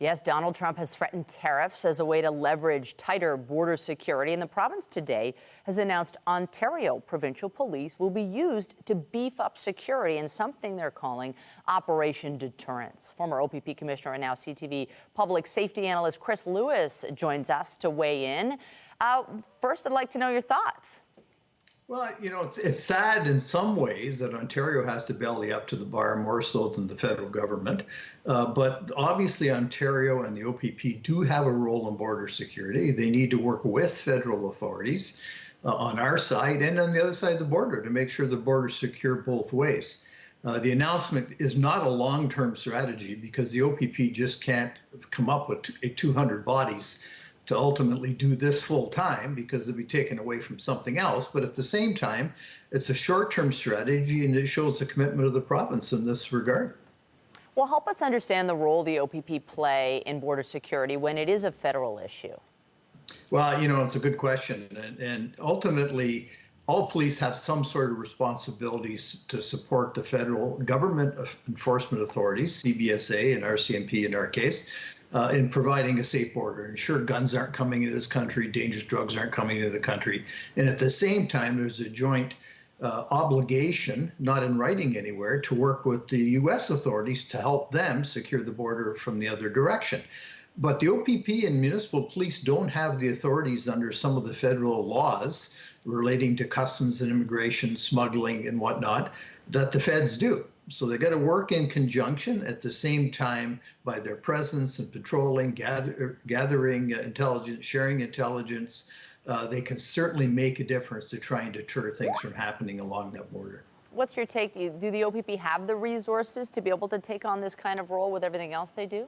Yes, Donald Trump has threatened tariffs as a way to leverage tighter border security. And the province today has announced Ontario provincial police will be used to beef up security in something they're calling Operation Deterrence. Former OPP Commissioner and now CTV public safety analyst Chris Lewis joins us to weigh in. First, I'd like to know your thoughts. Well, it's sad in some ways that Ontario has to belly up to the bar more so than the federal government. But obviously, Ontario and the OPP do have a role in border security. They need to work with federal authorities on our side and on the other side of the border to make sure the border is secure both ways. The announcement is not a long-term strategy because the OPP just can't come up with 200 bodies to ultimately do this full time because they'll be taken away from something else. But at the same time, it's a short-term strategy and it shows the commitment of the province in this regard. Well, help us understand the role the OPP play in border security when it is a federal issue. Well, it's a good question. And ultimately, all police have some sort of responsibilities to support the federal government enforcement authorities, CBSA and RCMP in our case, in providing a safe border, ensure guns aren't coming into this country, dangerous drugs aren't coming into the country. And at the same time, there's a joint obligation, not in writing anywhere, to work with the U.S. authorities to help them secure the border from the other direction. But the OPP and municipal police don't have the authorities under some of the federal laws relating to customs and immigration, smuggling and whatnot, that the feds do. So they got to work in conjunction at the same time by their presence and patrolling, gathering intelligence, sharing intelligence. They can certainly make a difference to try and deter things from happening along that border. What's your take? Do the OPP have the resources to be able to take on this kind of role with everything else they do?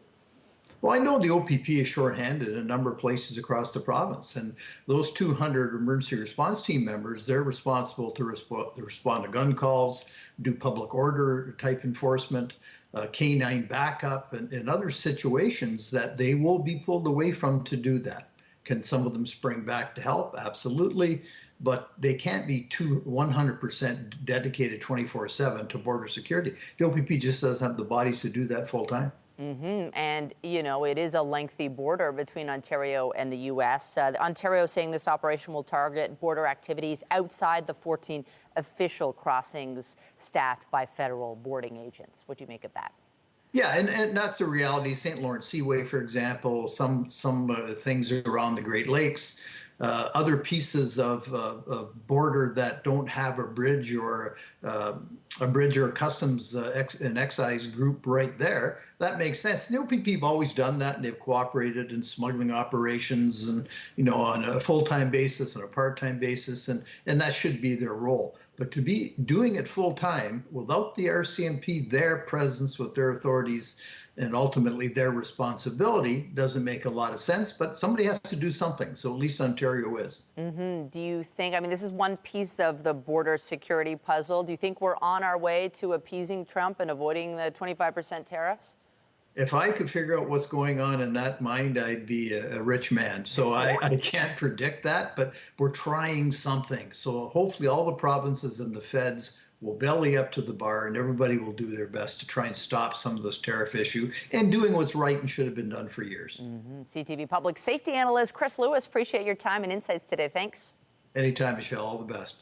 Well, I know the OPP is shorthanded in a number of places across the province, and those 200 emergency response team members, they're responsible to respond to gun calls, do public order type enforcement, canine backup, and other situations that they will be pulled away from to do that. Can some of them spring back to help? Absolutely. But they can't be 100% dedicated 24/7 to border security. The OPP just doesn't have the bodies to do that full time. And, it is a lengthy border between Ontario and the U.S. Ontario saying this operation will target border activities outside the 14 official crossings staffed by federal boarding agents. What do you make of that? Yeah, and that's the reality. St. Lawrence Seaway, for example, some things around the Great Lakes, other pieces of border that don't have a bridge or customs and excise group right there. That makes sense. The OPP have always done that, and they've cooperated in smuggling operations, and on a full-time basis and a part-time basis, and that should be their role. But to be doing it full-time without the RCMP, their presence with their authorities, and ultimately their responsibility doesn't make a lot of sense, but somebody has to do something. So at least Ontario is. Do you think, this is one piece of the border security puzzle. Do you think we're on our way to appeasing Trump and avoiding the 25% tariffs? If I could figure out what's going on in that mind, I'd be a rich man. So I can't predict that, but we're trying something. So hopefully all the provinces and the feds will belly up to the bar and everybody will do their best to try and stop some of this tariff issue and doing what's right and should have been done for years. CTV public safety analyst Chris Lewis, appreciate your time and insights today. Thanks. Anytime, Michelle. All the best.